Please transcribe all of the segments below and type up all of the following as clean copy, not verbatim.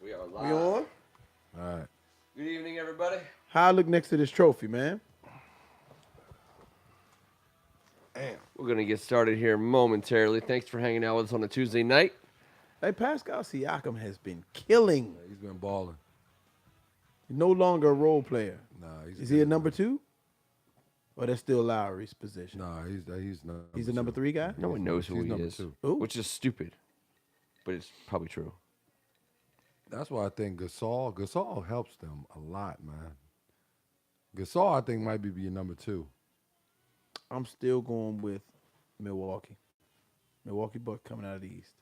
We are live. We on? All right. Good evening, everybody. How I look next to this trophy, man? Damn. We're going to get started here momentarily. Thanks for hanging out with us on a Tuesday night. Hey, Pascal Siakam has been killing. He's been balling. He's no longer a role player. Nah, Is he a number two? Or that's still Lowry's position? Nah, He's a number three guy? No one knows who He's he number is, two. Who? which is stupid, but it's probably true. That's why I think Gasol helps them a lot, man. Gasol, I think, might be your number two. I'm still going with Milwaukee. Milwaukee Bucks coming out of the East.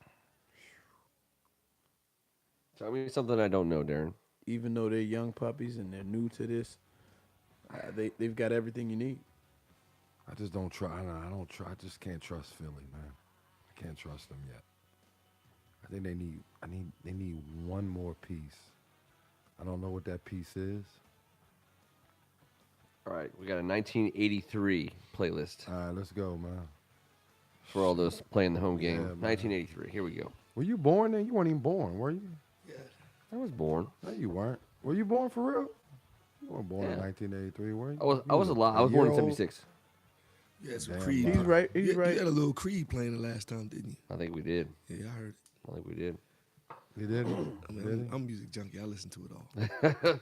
Tell me something I don't know, Darren. Even though they're young puppies and they're new to this, they've got everything you need. I just don't try. I don't try. I just can't trust Philly, man. I can't trust them yet. I think they need one more piece. I don't know what that piece is. All right, we got a 1983 playlist All right, let's go, man. for all those playing the home game. Yeah, man. 1983. Here we go. Were you born then? You weren't even born, were you? I was born. No, you weren't. Were you born for real? You weren't born in Yeah. 1983, were you? I was alive. I was born in year old? 76. You had some Damn, Creed. He's right, he's right. You had a little Creed playing the last time, didn't you? I think we did. Yeah, I heard it. I think we did. You did? I mean, I'm a music junkie. I listen to it all.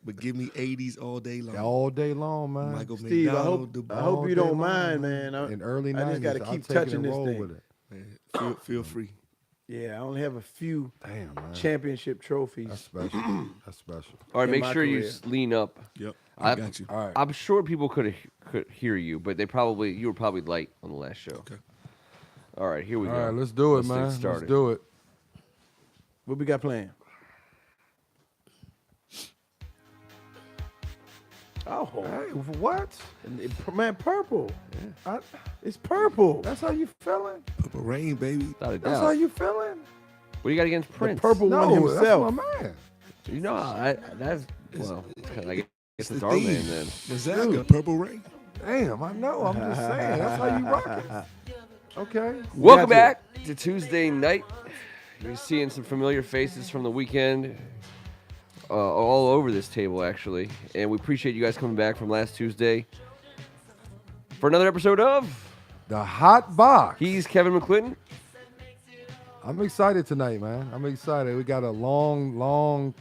But give me 80s all day long. All day long, man. Michael Steve, McDonald, I hope you day don't long, mind, man. man. In early 90s, I just got to I'll keep take it touching and this roll thing. with it. man, feel free. Yeah, I only have a few Damn, man. championship trophies. That's special. That's special. All right, In make my sure you career. lean up. Yep, I- I got you. All right. I'm sure people could hear you, but you were probably light on the last show. Okay. All right, here we All go. right, let's do it, Let's get man. Let's started. do it. What we got playing? Oh, Hey, what? man, purple. I, It's purple. that's how you feeling? Purple Rain, baby. Without a That's how doubt. you feeling? What do you got against The Prince? purple one No, himself. that's my man. You know, that's well. I guess it's the our man theme. then. Gonzaga, Purple Rain. Damn, I know. I'm just saying. That's how you rocking. Okay. Welcome Gotcha. back to Tuesday night. You're seeing some familiar faces from the weekend all over this table, actually. And we appreciate you guys coming back from last Tuesday for another episode of The Hot Box. He's Kevin McClinton. I'm excited tonight, man. I'm excited. We got a long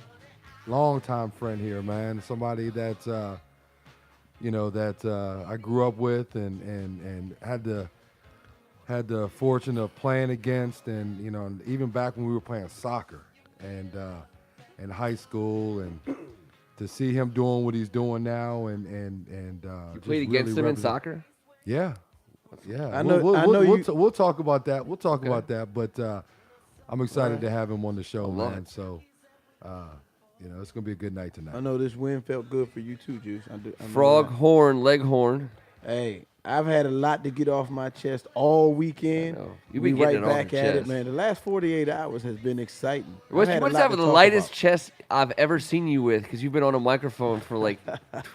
time friend here, man. Somebody that I grew up with and had the fortune of playing against, and even back when we were playing soccer and in high school, and to see him doing what he's doing now, and You just played against really him in represent- soccer? Yeah. Yeah, I know you- we'll talk about that. We'll talk Okay. about that. But I'm excited to have him on the show, love man. it. So, it's gonna be a good night I tonight. know this win felt good for you too, Juice. I know Frog, that. horn, leghorn. Hey, I've had a lot to get off my chest all weekend. I know. You've We been getting right it off back your at chest. it, man. The last 48 hours has been exciting. You I've had a must lot have to the talk lightest about. chest I've ever seen you with because you've been on a microphone for like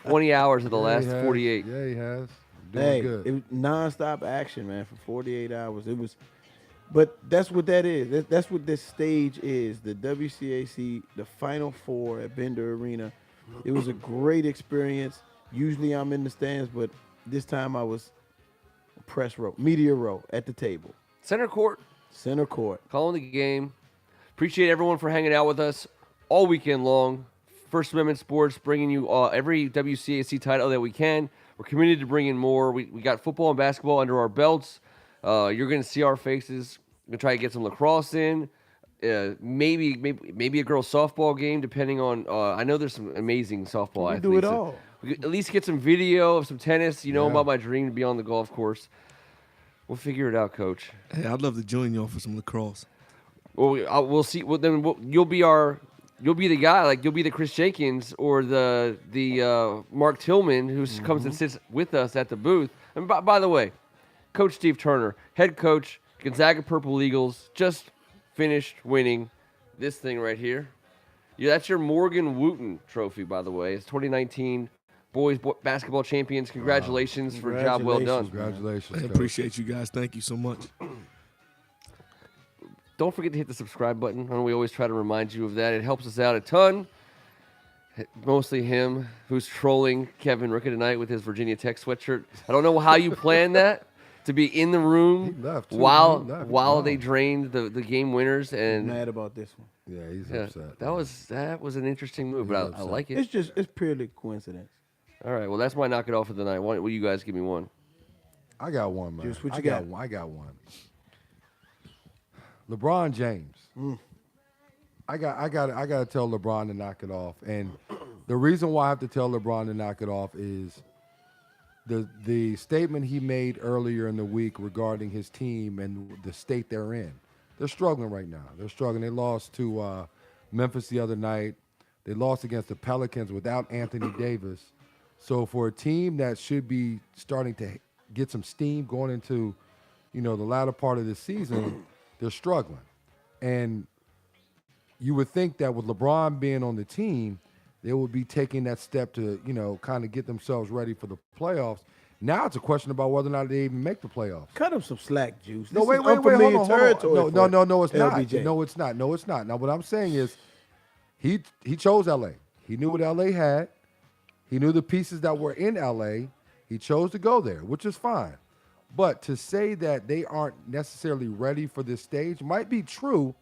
20 hours of the Yeah, last he has. 48. Yeah, he has. Doing Hey, good. it was nonstop action, man, for 48 hours. It was, but that's what that is. That's what this stage is. The WCAC, the Final Four at Bender Arena. It was a great experience. Usually I'm in the stands, but this time I was press row, media row at the table, Center court, center court. calling the game. Appreciate everyone for hanging out with us all weekend long. First Amendment Sports bringing you every WCAC title that we can. We're committed to bringing more. We got football and basketball under our belts. You're going to see our faces. We're going to try to get some lacrosse in. Maybe a girls' softball game, depending on. I know there's some amazing softball We athletes. do it all. We could at least get some video of some tennis. You know Yeah. about my dream to be on the golf course. We'll figure it out, Coach. Hey, I'd love to join y'all for some lacrosse. Well, we'll see. Well, then you'll be the guy. Like you'll be the Chris Jenkins or the Mark Tillman who comes and sits with us at the booth. And by the way, Coach Steve Turner, head coach, Gonzaga Purple Eagles, just finished winning this thing right here. Yeah, that's your Morgan Wooten trophy, by the way. It's 2019 boys basketball champions. Congratulations for a job well done. Congratulations. Congratulations. I Coach. appreciate you guys. Thank you so much. don't forget to hit the subscribe button. I know we always try to remind you of that. It helps us out a ton. Mostly him, who's trolling Kevin Rooker tonight with his Virginia Tech sweatshirt. I don't know how you planned that, to be in the room He left, too. while He left. while Wow. they drained the game winners. And Mad about this one. Yeah, he's yeah, upset. that was an interesting move, but I upset. like it. It's purely coincidence. All right, well, that's my knock it off of the night. Will you guys give me one? I got one, man. Juice, what you I got? I got one. LeBron James. I got to tell LeBron to knock it off. And the reason why I have to tell LeBron to knock it off is the statement he made earlier in the week regarding his team and the state they're in. They're struggling right now. They're struggling. They lost to Memphis the other night. They lost against the Pelicans without Anthony Davis. So for a team that should be starting to get some steam going into, the latter part of the season, they're struggling. And you would think that with LeBron being on the team, they would be taking that step to, kind of get themselves ready for the playoffs. Now it's a question about whether or not they even make the playoffs. Cut him some slack, Juice. No, This wait, is hold unfamiliar on. territory No, it's not. LBJ. No, it's not. No, it's not. Now, what I'm saying is he chose L.A. He knew what L.A. had. He knew the pieces that were in L.A. He chose to go there, which is fine. But to say that they aren't necessarily ready for this stage might be true,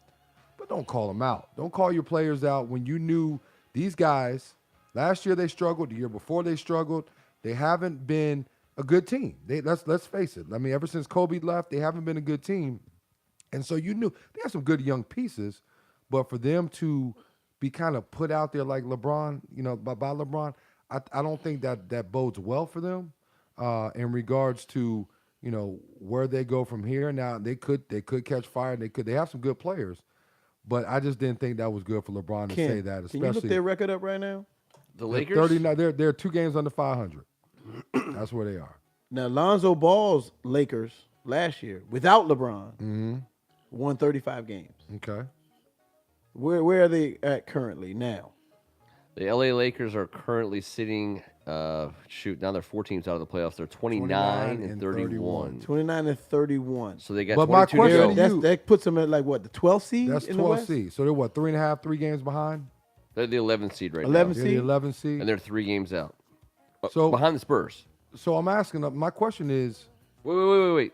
but don't call them out. Don't call your players out when you knew these guys, last year they struggled, the year before they struggled. They haven't been a good team. Let's face it. I mean, ever since Kobe left, they haven't been a good team. And so you knew they had some good young pieces, but for them to be kind of put out there like LeBron, by LeBron, I don't think that bodes well for them in regards to, where they go from here. Now they could catch fire. They have some good players, but I just didn't think that was good for LeBron to say that. Especially Can you look their record up right now? The Lakers? 39. They're 2 games under 500. That's where they are. Now, Lonzo Ball's Lakers last year, without LeBron, won 35 games. Okay. Where are they at currently now? The LA Lakers are currently sitting, now they're 4 teams out of the playoffs. They're 29 and 31. 29 and 31. So they got But my 22 to question go. to you- That puts them at like what, the 12th seed That's in the 12 West? seed. So they're what, 3 games behind? They're the 11th seed right 11th now. They're the seed? 11th seed. And they're 3 games out. So- behind the Spurs. So I'm asking, my question is, Wait.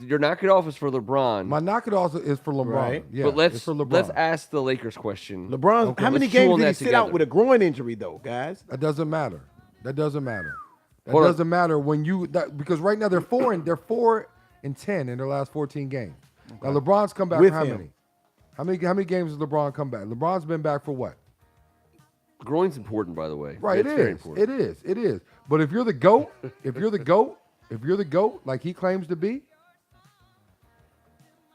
Your knock it off is for LeBron. my knock it off is for LeBron. Right. Yeah, but it's for LeBron. let's ask the Lakers question. LeBron, Okay, how many let's chew games on did he that sit out together. with a groin injury, though, guys? That doesn't matter. That doesn't matter. That Hold on. doesn't matter when because right now they're 4 and 10 in their last 14 games. Now LeBron's come back With for how him. many? How many games has LeBron come back? LeBron's been back for what? Groin's important, by the way. Right, It's very important. It is. But if you're the GOAT, if you're the GOAT like he claims to be,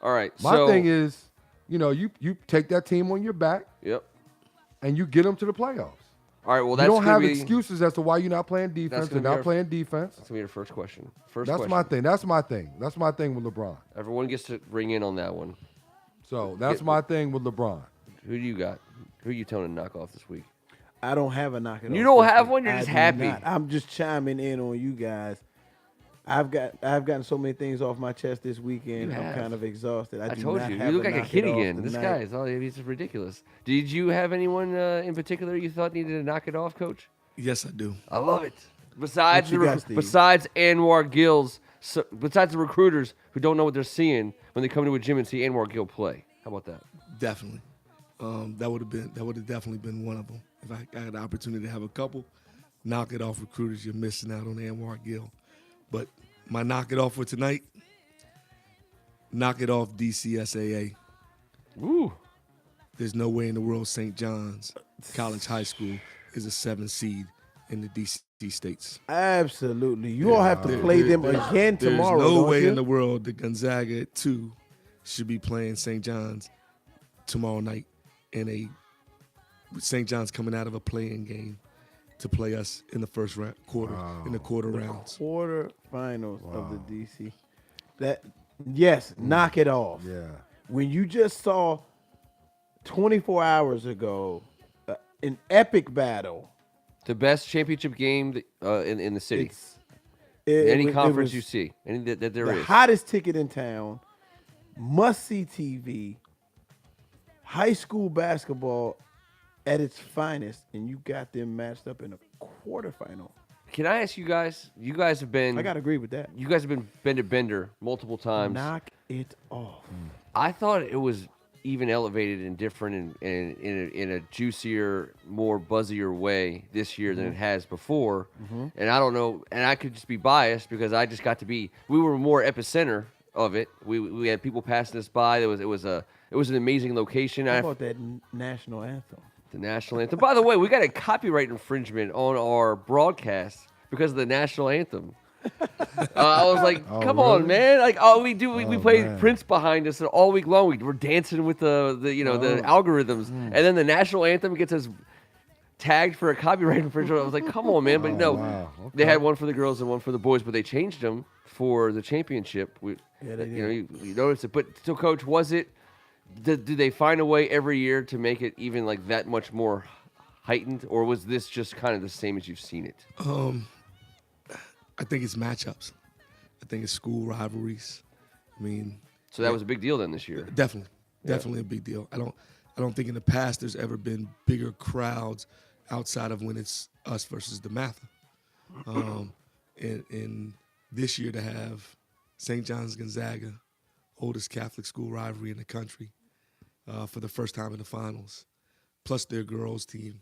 All right. my thing is, you take that team on your back Yep. and you get them to the playoffs. All right. Well, You that's don't gonna have be, excuses as to why you're not playing defense. gonna They're be not our- playing defense. That's gonna be your first question. That's my thing. That's my thing. That's my thing with LeBron. Everyone gets to ring in on that one. So that's my thing with LeBron. Who do you got? Who are you telling to knock off this week? I don't have a knock it off. You don't this have week. one? You're I just do happy. not. I'm just chiming in on you guys. I've gotten so many things off my chest this weekend. You I'm have. kind of exhausted. I do told not you. have You look like a knock kid it off again. This tonight. guy is he's ridiculous. Did you have anyone in particular you thought needed to knock it off, Coach? Yes, I do. I love it. Besides What you got, Steve? besides Anwar Gills, besides the recruiters who don't know what they're seeing when they come to a gym and see Anwar Gill play. How about that? Definitely. That would have definitely been one of them. If I had the opportunity to have a couple, knock it off recruiters, you're missing out on Anwar Gill. But my knock it off for tonight, knock it off DCSAA. Ooh. There's no way in the world St. John's College High School is a 7 seed in the DC states. Absolutely. You all have to play them again tomorrow. There's no don't way you? in the world that Gonzaga at 2 should be playing St. John's tomorrow night in a St. John's coming out of a play-in game to play us in the first quarter, in the quarter rounds. Quarterfinals of the DC. Knock it off. Yeah. When you just saw 24 hours ago an epic battle. The best championship game in the city. It Any was- it conference was you see. Any that there the is. hottest ticket in town. Must see TV. high school basketball at its finest, and you got them matched up in a quarterfinal. Can I ask you guys? You guys have been. I gotta agree with that. You guys have been bender bender multiple times. Knock it off. I thought it was even elevated and different and in a juicier, more buzzier way this year than it has before. And I don't know, and I could just be biased because I just got to be. We were more epicenter of it. We had people passing us by. It was an amazing location. How about that national anthem? The national anthem. By the way, we got a copyright infringement on our broadcast because of the national anthem. I was like, come really? on, man! Like, we played man. Prince behind us all week long. We're dancing with the algorithms, and then the national anthem gets us tagged for a copyright infringement. I was like, come on, man! But no, wow. they Okay. had one for the girls and one for the boys, but they changed them for the championship. Yeah, they did. You noticed it. But so, Coach, was it? Do they find a way every year to make it even like that much more heightened, or was this just kind of the same as you've seen it? I think it's matchups. I think it's school rivalries. I mean, So that was a big deal then this year. definitely a big deal. I don't think in the past there's ever been bigger crowds outside of when it's us versus the Mather. And this year to have St. John's Gonzaga, oldest Catholic school rivalry in the country, for the first time in the finals, plus their girls team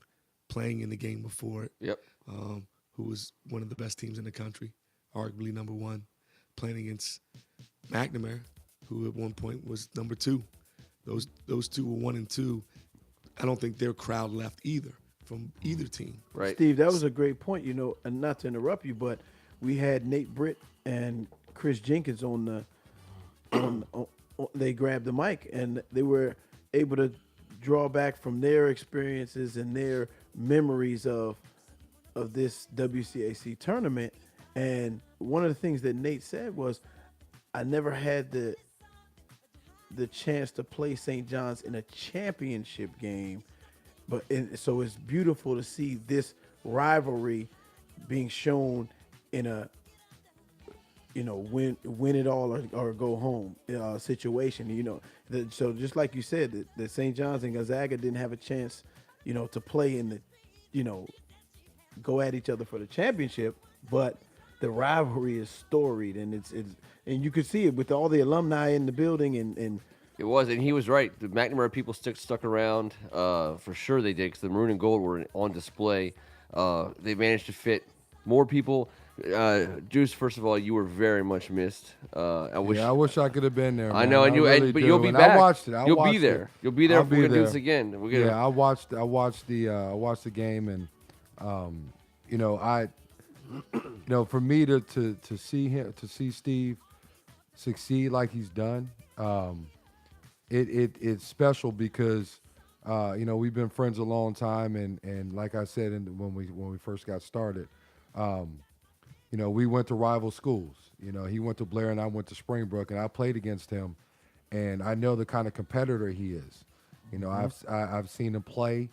playing in the game before it. Yep. Who was one of the best teams in the country, arguably number one, playing against McNamara, who at one point was number two. Those two were 1 and 2. I don't think their crowd left either from either team. Right. Steve, that was a great point. And not to interrupt you, but we had Nate Britt and Chris Jenkins on they grabbed the mic and they were able to draw back from their experiences and their memories of this WCAC tournament. And one of the things that Nate said was, I never had the chance to play St. John's in a championship game, so it's beautiful to see this rivalry being shown in a win it all or go home situation. So just like you said, that St. John's and Gonzaga didn't have a chance, to play in the, go at each other for the championship, but the rivalry is storied, and and you could see it with all the alumni in the building, and It was, and he was right. The McNamara people stuck around. For sure they did, because the maroon and gold were on display. They managed to fit more people. Juice, first of all, you were very much missed. I wish I could have been there. I man. know, and really but do. you'll be And back. I watched it. You'll be there. You'll be there I'll if we're be gonna do there. this again. Yeah, I watched the game, and for me to see Steve succeed like he's done, it's special because we've been friends a long time, and like I said, when we first got started, we went to rival schools. He went to Blair and I went to Springbrook, and I played against him, and I know the kind of competitor he is. I've seen him play,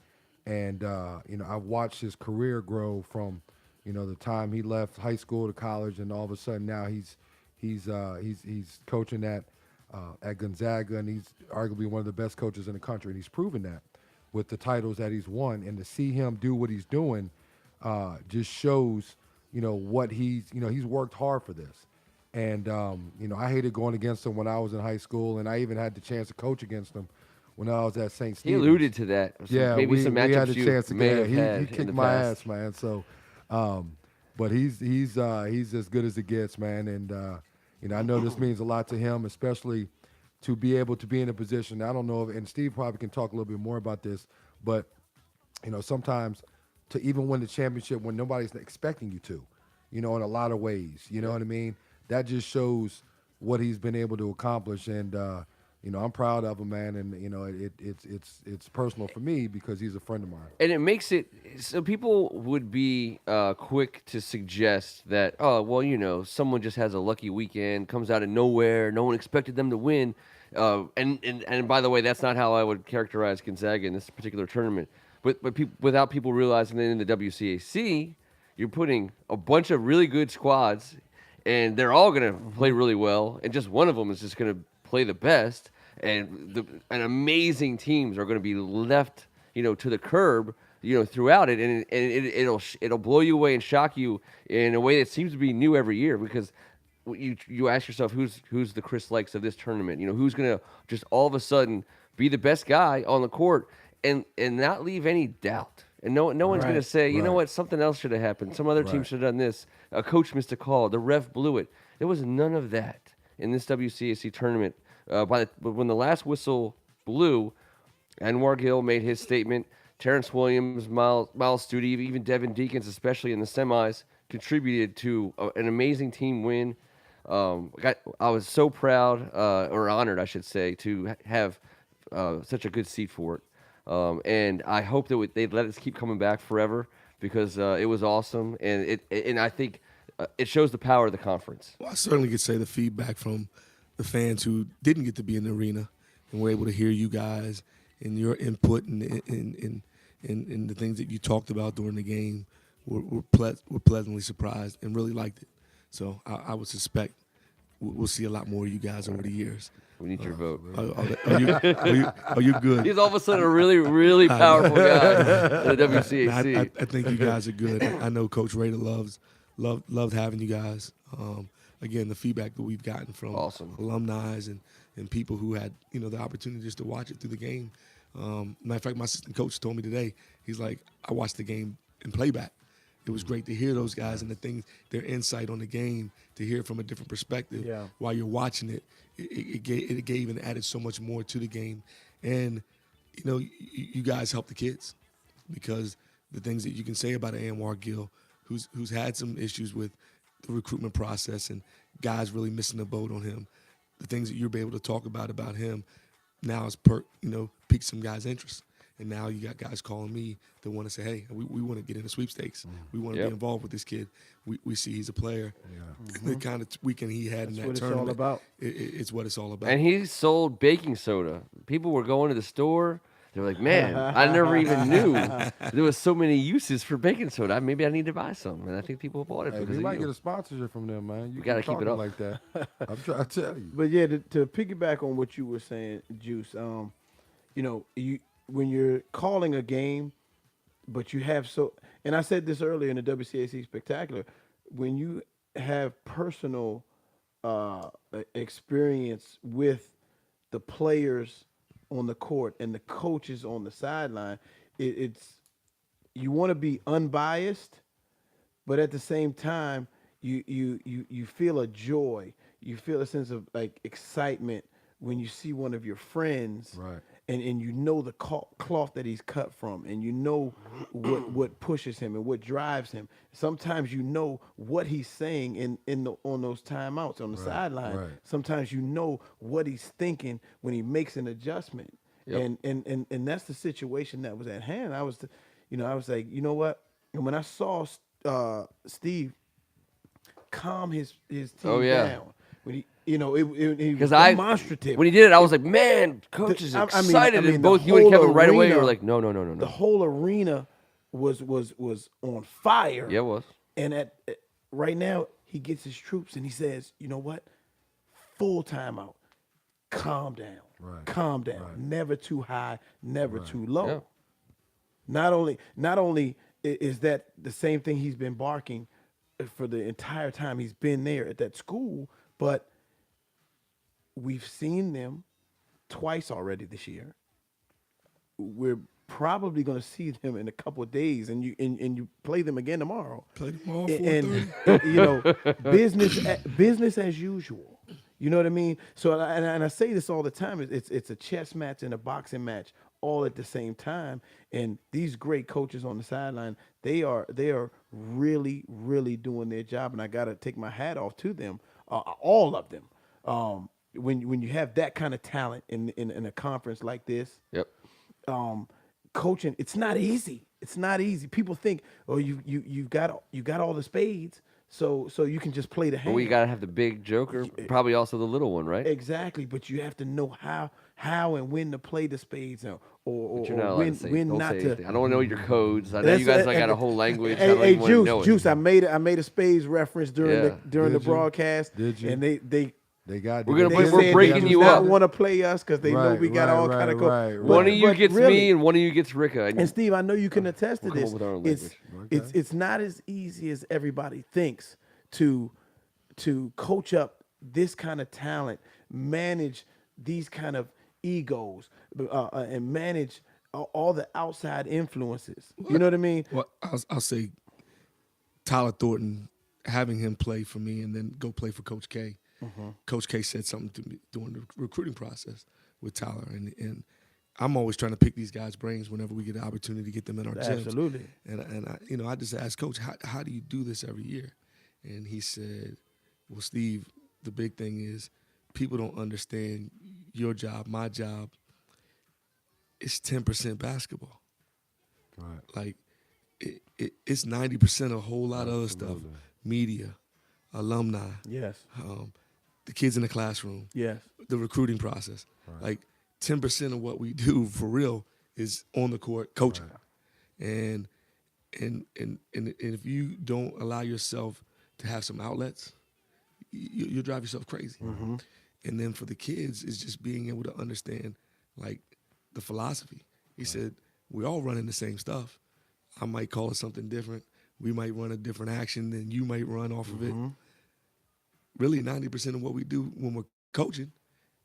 and I've watched his career grow from the time he left high school to college, and all of a sudden now he's coaching at Gonzaga, and he's arguably one of the best coaches in the country, and he's proven that with the titles that he's won. And to see him do what he's doing just shows what he's worked hard for this. And I hated going against him when I was in high school, and I even had the chance to coach against him when I was at St. He Stephen's. alluded to that. Yeah, maybe some we matchups had a you chance to may get. have had He in kicked the my past. ass, man. So, but he's as good as it gets, man. And I know this means a lot to him, especially to be able to be in a position. I don't know, and Steve probably can talk a little bit more about this, but sometimes to even win the championship when nobody's expecting you to, in a lot of ways. You know what I mean? That just shows what he's been able to accomplish, and I'm proud of him, man. And it's personal for me because he's a friend of mine. And it makes it so people would be quick to suggest that, someone just has a lucky weekend, comes out of nowhere, no one expected them to win. And by the way, that's not how I would characterize Gonzaga in this particular tournament. But without people realizing that in the WCAC, you're putting a bunch of really good squads, and they're all going to play really well, and just one of them is just going to play the best. and amazing teams are going to be left, to the curb, throughout it, and it'll blow you away and shock you in a way that seems to be new every year, because you ask yourself who's the Chris Likes of this tournament, who's going to just all of a sudden be the best guy on the court and not leave any doubt. And no one's going to say, you know what, something else should have happened. Some other team should have done this. A coach missed a call. The ref blew it. There was none of that in this WCAC tournament. When the last whistle blew, Anwar Gill made his statement. Terrence Williams, Miles Studi, even Devin Deacons, especially in the semis, contributed to an amazing team win. I was so proud, or honored, I should say, to have such a good seat for it. And I hope that they'd let us keep coming back forever, because it was awesome, and I think it shows the power of the conference. Well, I certainly could say the feedback from the fans who didn't get to be in the arena and were able to hear you guys and your input and the things that you talked about during the game were pleasantly surprised and really liked it. So I would suspect we'll see a lot more of you guys over the years. We need your vote. Are you good? He's all of a sudden a really, really powerful guy in the WCAC. I think you guys are good. I know Coach Rader loved having you guys. Again, the feedback that we've gotten from alumni and people who had the opportunity just to watch it through the game. Matter of fact, my assistant coach told me today, he's like, I watched the game in playback. It was great to hear those guys and their insight on the game, to hear it from a different perspective while you're watching it. It gave and added so much more to the game. And, you guys help the kids, because the things that you can say about Anwar Gill, who's had some issues with the recruitment process and guys really missing the boat on him, the things that you'll be able to talk about him now has piqued some guys' interest. And now you got guys calling me that want to say, hey, we want to get in the sweepstakes. We want to be involved with this kid. We see he's a player. The kind of weekend he had in that tournament. It's all about. It's what it's all about. And he sold baking soda. People were going to the store. They're like, man, I never even knew there was so many uses for baking soda. Maybe I need to buy some. And I think people bought it because you of might you. get a sponsorship from them, man. You got to keep it up like that. I'm trying to tell you. But yeah, to piggyback on what you were saying, Juice, when you're calling a game, but you have and I said this earlier in the WCAC Spectacular, when you have personal experience with the players on the court and the coaches on the sideline, it's you want to be unbiased, but at the same time, you feel a joy, you feel a sense of like excitement when you see one of your friends, right, and you know the cloth that he's cut from, and you know what pushes him and what drives him. Sometimes you know what he's saying on those timeouts on the sideline. Right. Sometimes you know what he's thinking when he makes an adjustment. Yep. And that's the situation that was at hand. I was like, you know what? And when I saw Steve calm his team down, when he, it was demonstrative. When he did it, I was like, man, coach is excited. And both you and Kevin right away were like, no. The whole arena was on fire. Yeah, it was. And right now, he gets his troops and he says, you know what? Full timeout. Calm down. Right. Calm down. Right. Never too high, never too low. Yeah. Not only is that the same thing he's been barking for the entire time he's been there at that school, but we've seen them twice already this year. We're probably going to see them in a couple of days, and you play them again tomorrow. Play tomorrow, and business as usual. You know what I mean? So and I say this all the time. It's a chess match and a boxing match all at the same time. And these great coaches on the sideline, they are really, really doing their job. And I got to take my hat off to them, all of them. When you have that kind of talent in a conference like this, yep. Coaching, it's not easy. It's not easy. People think, oh, you got all the spades, so you can just play the hand. But we gotta have the big joker, probably also the little one, right? Exactly, but you have to know how and when to play the spades, or You're not allowed to say, when don't not say to. anything. I don't know your codes. I know you guys got a whole language. I don't Hey, even want to know Juice, it. I made a spades reference during the broadcast. Did you? And they They got. We're gonna they we're get- breaking they you understand up. Not want to play us because they know Right, we got right, all right, kind of right, But- One of you but gets really, me, and one of you gets Ricka. And Steve, I know you can attest to we'll come this. up with our own It's language. it's not as easy as everybody thinks to coach up this kind of talent, manage these kind of egos, and manage all the outside influences. You know what I mean? Well, I'll say Tyler Thornton, having him play for me and then go play for Coach K. Coach K said something to me during the recruiting process with Tyler, and I'm always trying to pick these guys' brains whenever we get an opportunity to get them in our gyms. Absolutely. And I just asked Coach, how do you do this every year? And he said, well, Steve, the big thing is people don't understand your job, my job. It's 10% basketball. Right. Like it's 90% a whole lot of other stuff, Absolutely. media, alumni, Yes. the kids in the classroom, Yes. the recruiting process. Right. Like 10% of what we do for real is on the court coaching. Right. And if you don't allow yourself to have some outlets, you'll drive yourself crazy. Mm-hmm. And then for the kids, it's just being able to understand like the philosophy. He said, we're all running the same stuff. I might call it something different. We might run a different action than you might run off of it. Really, 90% of what we do when we're coaching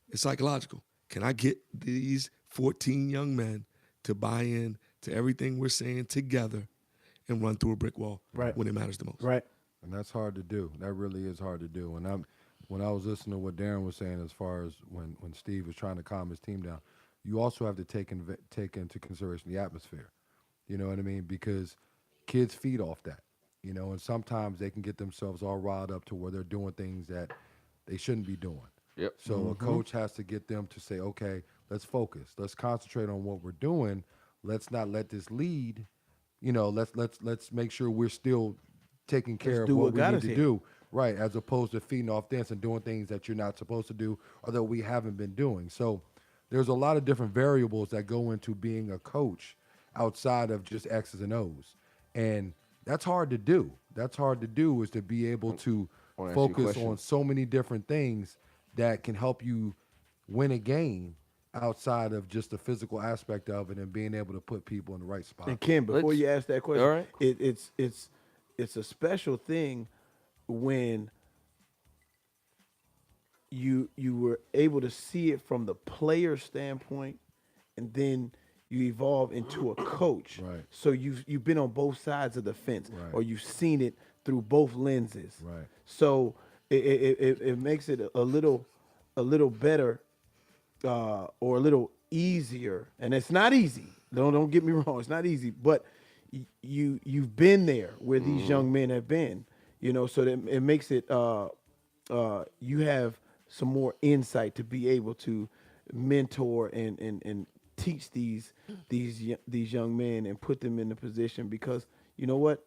is psychological. Can I get these 14 young men to buy in to everything we're saying together and run through a brick wall when it matters the most? Right. And that's hard to do. That really is hard to do. And when I was listening to what Darren was saying, as far as when Steve was trying to calm his team down, you also have to take into consideration the atmosphere. You know what I mean? Because kids feed off that. You know, and sometimes they can get themselves all riled up to where they're doing things that they shouldn't be doing. Yep. So a coach has to get them to say, okay, let's focus. Let's concentrate on what we're doing. Let's not let this lead. You know, let's make sure we're still taking care of do what what we got need us to here. do. Right, as opposed to feeding off this and doing things that you're not supposed to do or that we haven't been doing. So there's a lot of different variables that go into being a coach outside of just X's and O's. And that's hard to do. That's hard to do, is to be able to I wanna ask you a focus question. on so many different things that can help you win a game outside of just the physical aspect of it and being able to put people in the right spot. And Ken, before Let's- you ask that question, all right. it's a special thing when you were able to see it from the player standpoint, and then you evolve into a coach. Right. So you've been on both sides of the fence, Right. or you've seen it through both lenses. Right. So it makes it a little better, or a little easier. And it's not easy. Don't get me wrong. It's not easy, but you've been there where these young men have been. You know, so that it makes it you have some more insight to be able to mentor and teach these young men and put them in the position, because you know what,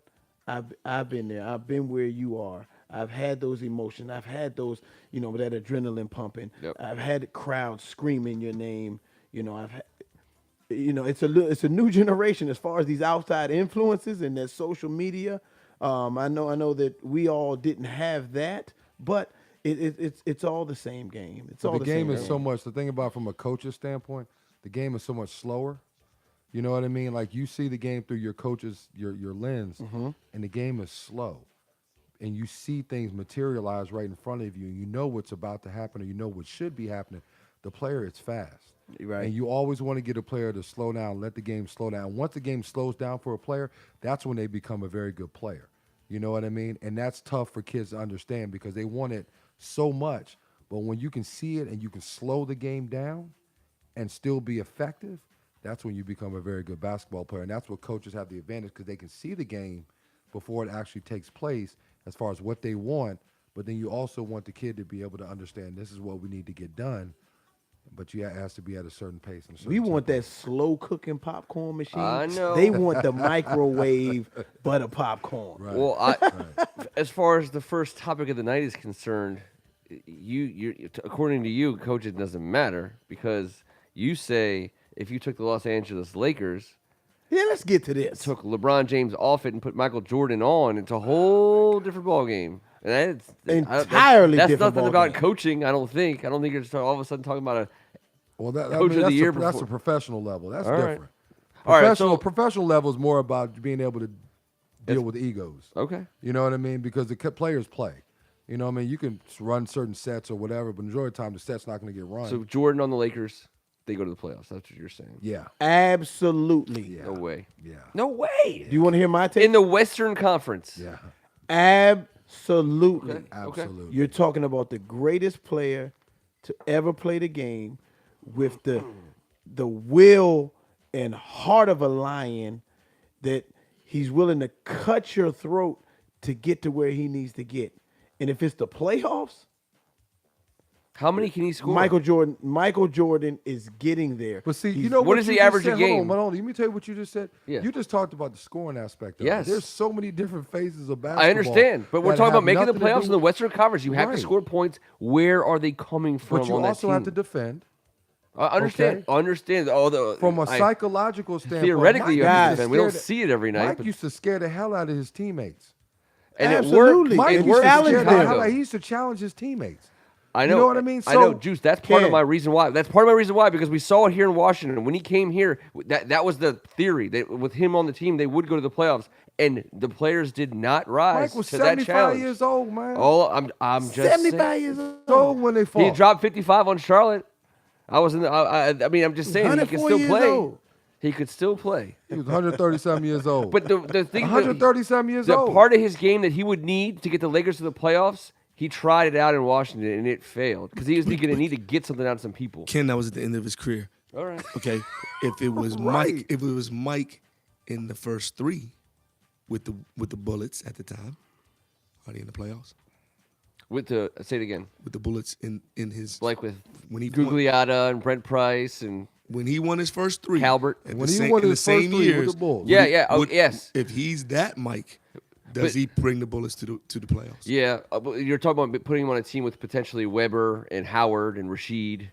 I've been there. I've been where you are. I've had those emotions. I've had those, you know, that adrenaline pumping. Yep. I've had the crowd screaming your name. You know, it's a new generation as far as these outside influences and that social media. I know that we all didn't have that, but it's all the same game. It's all The game same is so much. The thing about from a coach's standpoint, the game is so much slower. You know what I mean? Like, you see the game through your coach's your lens, and the game is slow, and you see things materialize right in front of you, and you know what's about to happen, or you know what should be happening. The player is fast, Right. and you always want to get a player to slow down, let the game slow down. Once the game slows down for a player, that's when they become a very good player. You know what I mean? And that's tough for kids to understand, because they want it so much. But when you can see it and you can slow the game down and still be effective, that's when you become a very good basketball player. And that's what coaches have the advantage, because they can see the game before it actually takes place as far as what they want. But then you also want the kid to be able to understand, this is what we need to get done. But you has to be at a certain pace. And a certain We want tempo. that slow cooking popcorn machine. I know. They want the microwave butter popcorn. Right. Well, as far as the first topic of the night is concerned, according to you, coach, it doesn't matter, because you say if you took the Los Angeles Lakers, Yeah, let's get to this. took LeBron James off it and put Michael Jordan on, it's a whole different ballgame. And Entirely that's different nothing ball about game. coaching. I don't think you're just all of a sudden talking about a. Well, Coach that's of the year that's before. a professional level. That's All right. different. All right, Professional level is more about being able to deal with egos. Okay. You know what I mean? Because the players play. You know what I mean? You can run certain sets or whatever, but majority of the time the set's not going to get run. So Jordan on the Lakers, they go to the playoffs. That's what you're saying. yeah. Absolutely. Yeah. No way. Yeah. No way. Do you want to hear my take? In the Western Conference. Yeah. Absolutely. Okay. Absolutely. You're talking about the greatest player to ever play the game with the will and heart of a lion that he's willing to cut your throat to get to where he needs to get. And if it's the playoffs, How many can he score? Michael Jordan is getting there. But see, He's- you know what what is you the just average said? a Hold game? on, hold on. Let me tell you what you just said. Yeah. You just talked about the scoring aspect of Yes. it. There's so many different phases of basketball. I understand, but we're that talking about have making the nothing to playoffs do in the with- Western Conference. You have to Right. score points. Where are they coming from But you on that also team? have to defend. I understand. okay. I understand. All the From a psychological standpoint, theoretically, you Mike have to used defend. We don't scare see it every the- night. Mike but- used to scare the hell out of his teammates. and Absolutely. it Mike worked. And It used you to worked. challenge scare in the them. hell Chicago. out. He used to challenge his teammates. I know. You know what I mean? I know, So- Juice. That's part of Ken. my reason why. That's part of my reason why, because we saw it here in Washington. When he came here, that was the theory. That with him on the team, they would go to the playoffs, and the players did not rise Mike was to that 75 challenge. years old, man. Oh, I'm just 75 saying. years old. So when they fall. He dropped 55 on Charlotte. I was in the. I mean, I'm just saying he could 104 still years play. old. He could still play. He was 137 years old. But the thing, 137 years the old. part of his game that he would need to get the Lakers to the playoffs, he tried it out in Washington and it failed because he was going to need to get something out of some people. Ken, that was at the end of his career. All right. Okay, if it was Right. Mike in the first three with the Bullets at the time, are they in the playoffs? With the say it again, With the Bullets in his like with when he won, Gugliotta and Brent Price and when he won his first three, Calvert. at When the he same, won in his the first same three with years, the Bulls. Yeah, yeah. Oh, yes. If he's that Mike, does But- he bring the Bullets to the playoffs? Yeah, but you're talking about putting him on a team with potentially Weber and Howard and Rashid.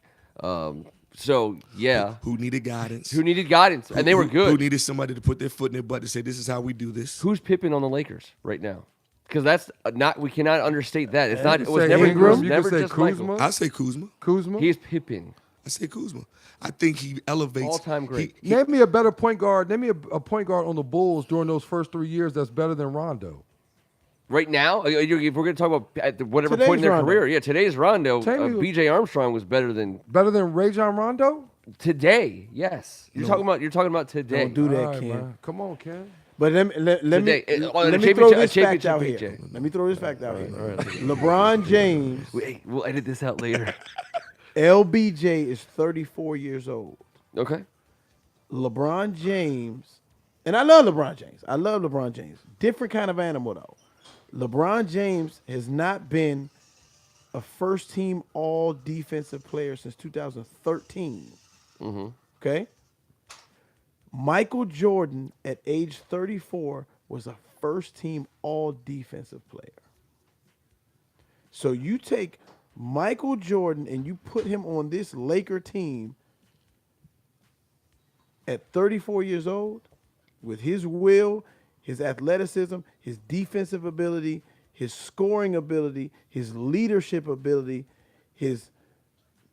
So yeah, Who needed guidance? who needed guidance, and they were Who good. needed somebody to put their foot in their butt to say, "This is how we do this." Who's Pippen on the Lakers right now? Because that's not. We cannot understate that. It's not. You It was say never. Ingram, It was you never could say just Kuzma. Michael. I say Kuzma. Kuzma. He's Pippen. I say Kuzma. I think he elevates. All-time great. Name me a better point guard. Name me a point guard on the Bulls during those first 3 years that's better than Rondo. Right now, if we're going to talk about at whatever Today's point in their Rondo. career, yeah, today's Rondo, Tell me- B.J. Armstrong was better than Better than Rajon Rondo? today. Yes, you're talking about today. Don't do that, All right, Ken. man. Come on, Ken. But let me Today, on a let me throw championship- this a fact out championship, here. AJ. Let me throw this fact out here. LeBron James, We'll edit this out later. LBJ is 34 years old. Okay. LeBron James, and I love LeBron James. I love LeBron James. Different kind of animal though. LeBron James has not been a first team all defensive player since 2013. Okay? Michael Jordan at age 34 was a first team all defensive player. So you take Michael Jordan and you put him on this Laker team at 34 years old with his will, his athleticism, his defensive ability, his scoring ability, his leadership ability, his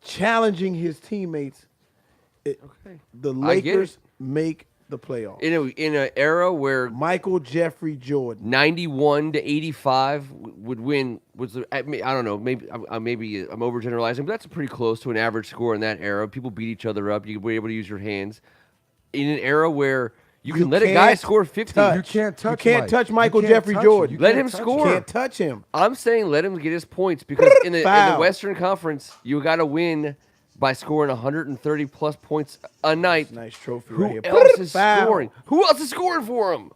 challenging his teammates. Okay. The I get it. Lakers make the playoffs. In an era where Michael Jeffrey Jordan. 91 to 85 would win. I don't know. Maybe I'm overgeneralizing, but that's pretty close to an average score in that era. People beat each other up. You were able to use your hands. In an era where you can let a guy can't score 50. touch. You can't touch You can't Mike. touch Michael You can't Jeffrey touch Jordan. You Let can't him touch score. Can't touch him. I'm saying let him get his points because in the Foul. Western Conference, you got to win by scoring 130 plus points a night. Nice trophy Who right here. else is Foul. scoring? Who else is scoring for him?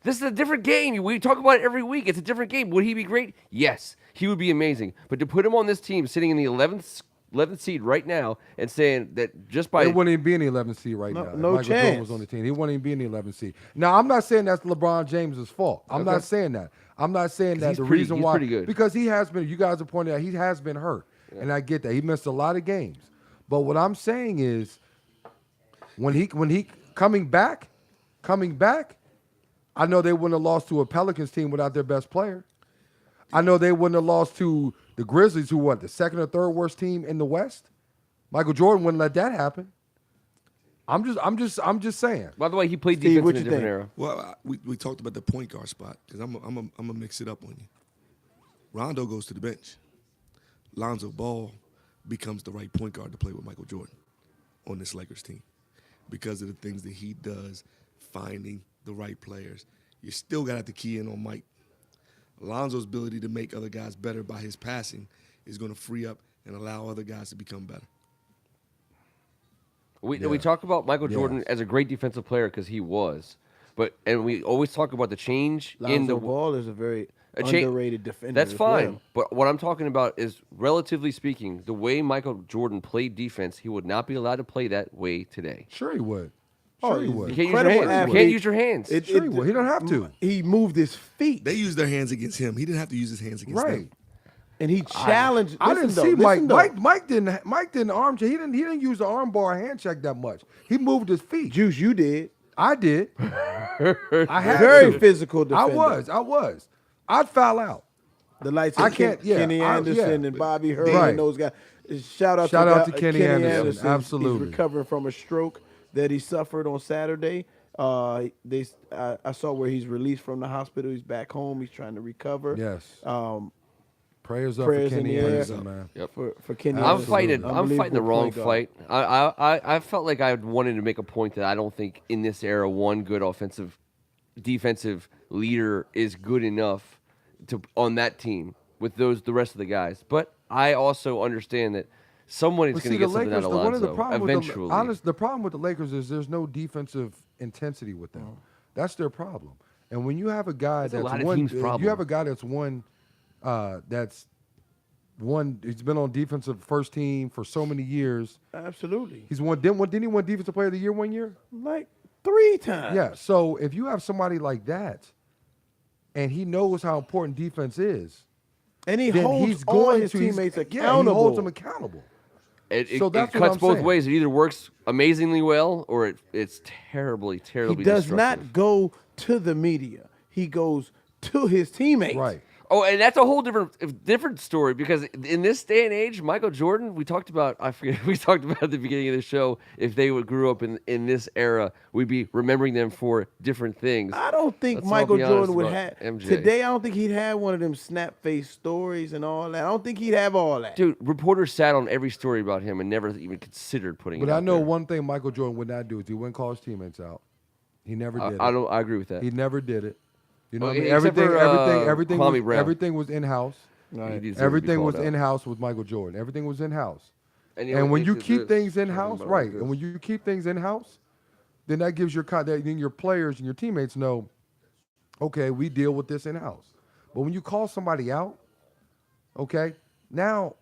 This is a different game. We talk about it every week. It's a different game. Would he be great? Yes, he would be amazing. But to put him on this team, sitting in the 11th seed right now, and saying that just by He wouldn't even be in the 11th seed right No- now. if no Michael Jordan chance. was on the team. He wouldn't even be in the 11th seed. Now, I'm not saying that's LeBron James' fault. I'm Okay. not saying that. I'm not saying 'Cause that he's the pretty- reason he's why. pretty good. Because he has been, you guys have pointed out, he has been hurt. And I get that. He missed a lot of games. But what I'm saying is, when he coming back, I know they wouldn't have lost to a Pelicans team without their best player. I know they wouldn't have lost to the Grizzlies, who the second or third worst team in the West. Michael Jordan wouldn't let that happen. I'm just saying. By the way, he played Steve, defense what in a you different think? era. Well, we talked about the point guard spot because I'm gonna mix it up on you. Rondo goes to the bench. Lonzo Ball becomes the right point guard to play with Michael Jordan on this Lakers team because of the things that he does, finding the right players. You still got to have to key in on Mike. Lonzo's ability to make other guys better by his passing is going to free up and allow other guys to become better. We talk about Michael Jordan as a great defensive player because he was, and we always talk about the change in the Lonzo Ball is a very cha- underrated defender. That's as fine, well. but what I'm talking about is, relatively speaking, the way Michael Jordan played defense, he would not be allowed to play that way today. Sure he would. Oh, Sure he he's would. You can't use your Incredible hands. You athlete. can't use your hands. Sure he would. He don't have to. He moved his feet, They used their hands against him. He didn't have to use his hands against Right. them. and he challenged. I didn't listen see though, Mike. listen though. Mike didn't arm check. He didn't use the arm bar hand check that much. He moved his feet. Juice, you did. I did. I had Very to. physical defender. I was. I'd foul out. The lights. I of can't- yeah, Kenny I- Anderson yeah. and Bobby Hurley Right. and those guys. Shout out to Kenny Anderson. He's Absolutely. recovering from a stroke that he suffered on Saturday. I saw where he's released from the hospital. He's back home. He's trying to recover. Yes. Prayers up prayers for in Kenny the air. Anderson, man. For Kenny I'm Anderson. fighting. I'm fighting the Unbelievable wrong point guard. fight. I felt like I wanted to make a point that I don't think in this era one good defensive leader is good enough on that team with the rest of the guys. But I also understand that someone is But going see, to the get something out Lakers. of One of the Lonzo problem eventually. the problem with the Lakers is there's no defensive intensity with them. That's their problem. And when you have a guy That's a lot that's of one, teams' problem. you have a guy that's one. He's been on defensive first team for so many years. Absolutely. He's won. Didn't he win defensive player of the year one year? Like 3 times. Yeah. So if you have somebody like that, and he knows how important defense is, And he then holds he's all going his to teammates He accountable. holds them accountable. So It that's what cuts I'm both saying. ways. It either works amazingly well or it's terribly He does destructive. not go to the media. He goes to his teammates. Right. Oh, and that's a whole different story because in this day and age, Michael Jordan, we talked about at the beginning of the show, if they grew up in this era, we'd be remembering them for different things. I don't think Let's all Michael be honest Jordan would about have MJ. today. I don't think he'd have one of them snap face stories and all that. I don't think he'd have all that. Dude, reporters sat on every story about him and never even considered putting But it out I know there. one thing Michael Jordan would not do is he wouldn't call his teammates out. He never did it. I agree with that. He never did it. You know Well, what I mean? except for, Kwame Brown. Everything was in-house. He deserves to be Everything was called out. in-house with Michael Jordan. Everything was in-house. you know, And when it you is keep this, things talking in-house, about right, this. and when you keep things in-house, then that gives then your players and your teammates know, okay, we deal with this in-house. But when you call somebody out, okay, now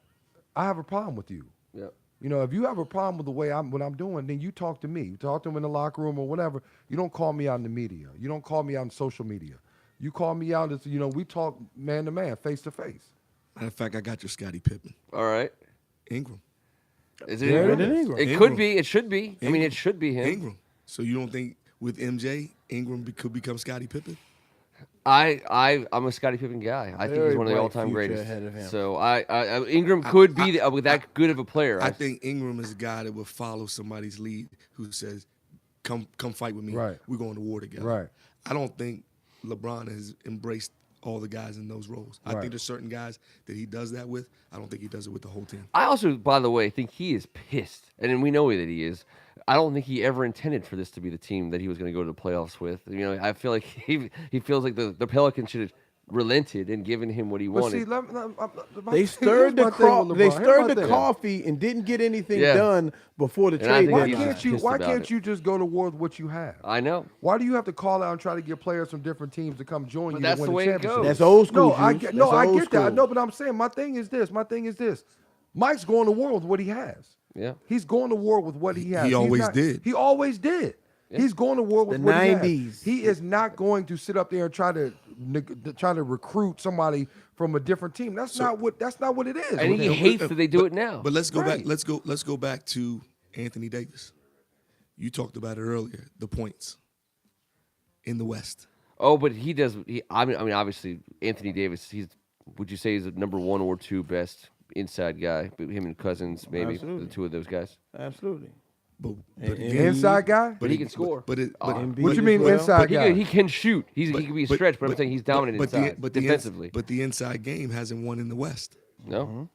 I have a problem with you. Yep. You know, if you have a problem with the way what I'm doing, then you talk to me. You talk to them in the locker room or whatever. You don't call me out in the media. You don't call me out on social media. You call me out as, we talk man to man, face to face. Matter of fact, I got your Scottie Pippen. All right. Ingram. Is it There Ingram? it is. It Ingram. could be. It should be. I mean, Ingram. it should be him. Ingram. So you don't think with MJ, Ingram could become Scottie Pippen? I'm a Scottie Pippen guy. I think Very he's one of the bright all-time future greatest. ahead of him. So Ingram could be with that good of a player. I think Ingram is a guy that would follow somebody's lead who says, come fight with me. Right. We're going to war together. Right. I don't think LeBron has embraced all the guys in those roles. I Right. think there's certain guys that he does that with. I don't think he does it with the whole team. I also, by the way, think he is pissed, and we know that he is. I don't think he ever intended for this to be the team that he was going to go to the playoffs with. I feel like he feels like the Pelicans should have relented and given him what he But wanted. see, They stirred the Here's my thing. coffee and didn't get anything Yeah. done before the And I trade think Why he's deadline. just can't you? pissed Why about can't it. you just go to war with what you have? I know. Why do you have to call out and try to get players from different teams to come join But you? that's to win the way it championship? goes. That's old school. No, I Juice. get, That's I old get that. school. No, but I'm saying my thing is this. Mike's going to war with what he has. Yeah. He's going to war with what he has. He He's always not- did. He always did. He's going to war with The what he 90s. has. He is not going to sit up there and try to recruit somebody from a different team. That's not what it is. And with he him. hates that they do it now. But let's go Right. back. Let's go back to Anthony Davis. You talked about it earlier. The points in the West. Oh, but he does. I mean, obviously, Anthony Davis. He's would you say is the number 1 or 2 best inside guy? Him and Cousins, maybe Absolutely. the 2 of those guys. Absolutely. But And again, Inside guy? But he can score. Embiid What you mean as well. inside But guy? he can shoot. He can be stretched, but I'm saying he's dominant inside defensively. But the inside game hasn't won in the West. No,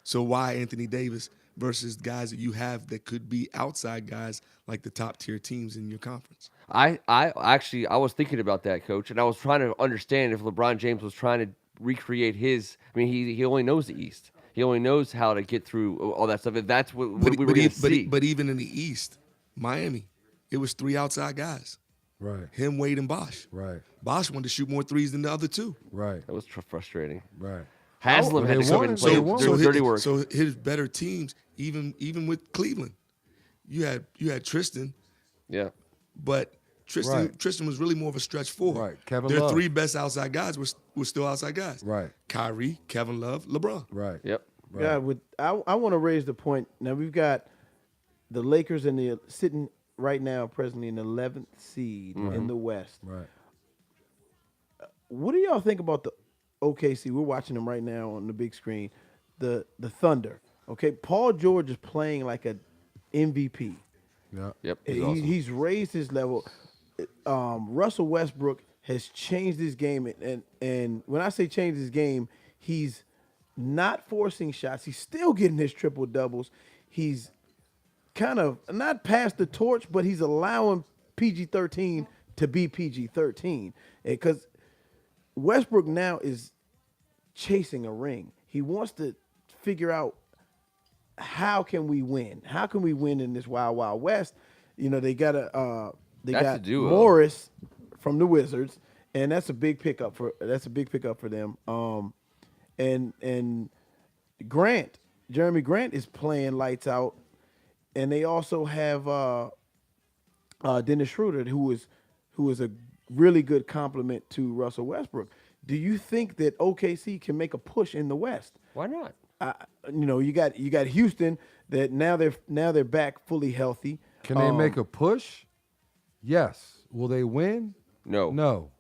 So why Anthony Davis versus guys that you have that could be outside guys like the top tier teams in your conference? I was thinking about that, Coach, and I was trying to understand if LeBron James was trying to recreate his. I mean, he only knows the East. He only knows how to get through all that stuff. And that's what we were going to see. But even in the East, Miami, it was 3 outside guys. Right. Him, Wade, and Bosh. Right. Bosh wanted to shoot more threes than the other 2. Right. That was frustrating. Right. Haslam had they to come won. and So play they won. do dirty work. So his better teams, even with Cleveland, you had Tristan, Yeah. but Tristan Right. Tristan was really more of a stretch 4. Right. Kevin Their Love. 3 best outside guys were still outside guys. Right. Kyrie, Kevin Love, LeBron. Right. Yep. Right. Yeah, I want to raise the point. Now we've got the Lakers sitting right now presently in the 11th seed in the West. Right. What do y'all think about the OKC? We're watching them right now on the big screen. The Thunder. Okay, Paul George is playing like a MVP. Yeah. Yep. He's awesome. He's raised his level. Russell Westbrook has changed his game, and when I say change his game, he's not forcing shots. He's still getting his triple doubles. He's kind of not passed the torch, but he's allowing PG-13 to be PG-13 because Westbrook now is chasing a ring. He wants to figure out how can we win? How can we win in this wild, wild west? You know, they got That's a duo. Morris from the Wizards, and that's a big pickup for them. And Grant, Jeremy Grant is playing lights out, and they also have Dennis Schroeder, who is a really good complement to Russell Westbrook. Do you think that OKC can make a push in the West? Why not? You got Houston that now they're back fully healthy. Can they make a push? Yes. Will they win? No. No.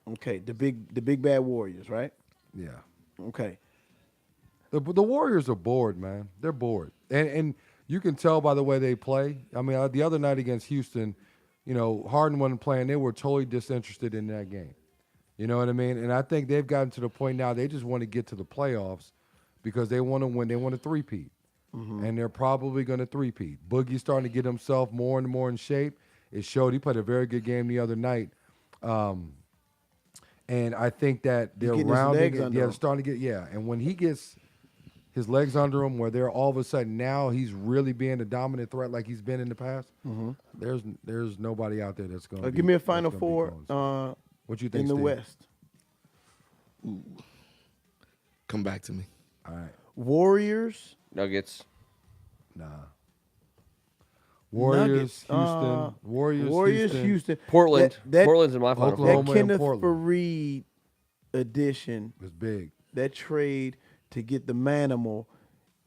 Okay, the big bad Warriors, right? Yeah. Okay. The Warriors are bored, man. They're bored, and you can tell by the way they play. I mean, the other night against Houston, Harden wasn't playing. They were totally disinterested in that game. You know what I mean? And I think they've gotten to the point now they just want to get to the playoffs because they want to win. They want to three-peat, and they're probably going to three-peat. Boogie's starting to get himself more and more in shape. It showed. He played a very good game the other night. And I think that they're rounding it. Yeah, starting to get, and when he gets his legs under him, where they're all of a sudden now he's really being a dominant threat like he's been in the past, there's nobody out there that's going to Give me a Final Four what you think, in the Steve? West. Come back to me. All right. Warriors. Nuggets. Nah. Warriors, Nuggets. Houston. Warriors, Houston. Portland. That Portland's in my Final Four. Oklahoma. That and Kenneth Portland. Faried addition, It's big. that trade to get the Manimal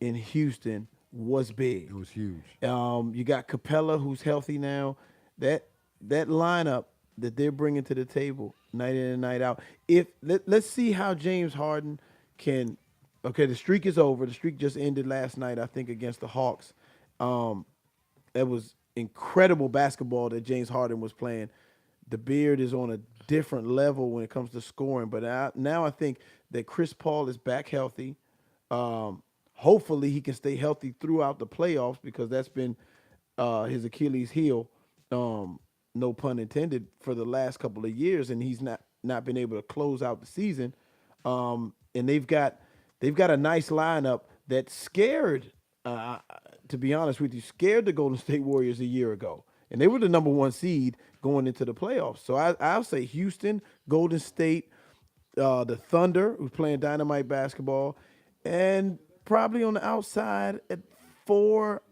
in Houston was big. It was huge. You got Capella, who's healthy now. That lineup that they're bringing to the table night in and night out. Let's see how James Harden can. Okay, the streak is over. The streak just ended last night, I think, against the Hawks. That was incredible basketball that James Harden was playing. The beard is on a different level when it comes to scoring. But now I think that Chris Paul is back healthy. Hopefully he can stay healthy throughout the playoffs because that's been his Achilles heel, no pun intended, for the last couple of years, and he's not been able to close out the season. And they've got a nice lineup that scared, to be honest with you, scared the Golden State Warriors a year ago. And they were the number 1 seed going into the playoffs. So I'll say Houston, Golden State, the Thunder, who's playing dynamite basketball, and probably on the outside at 4,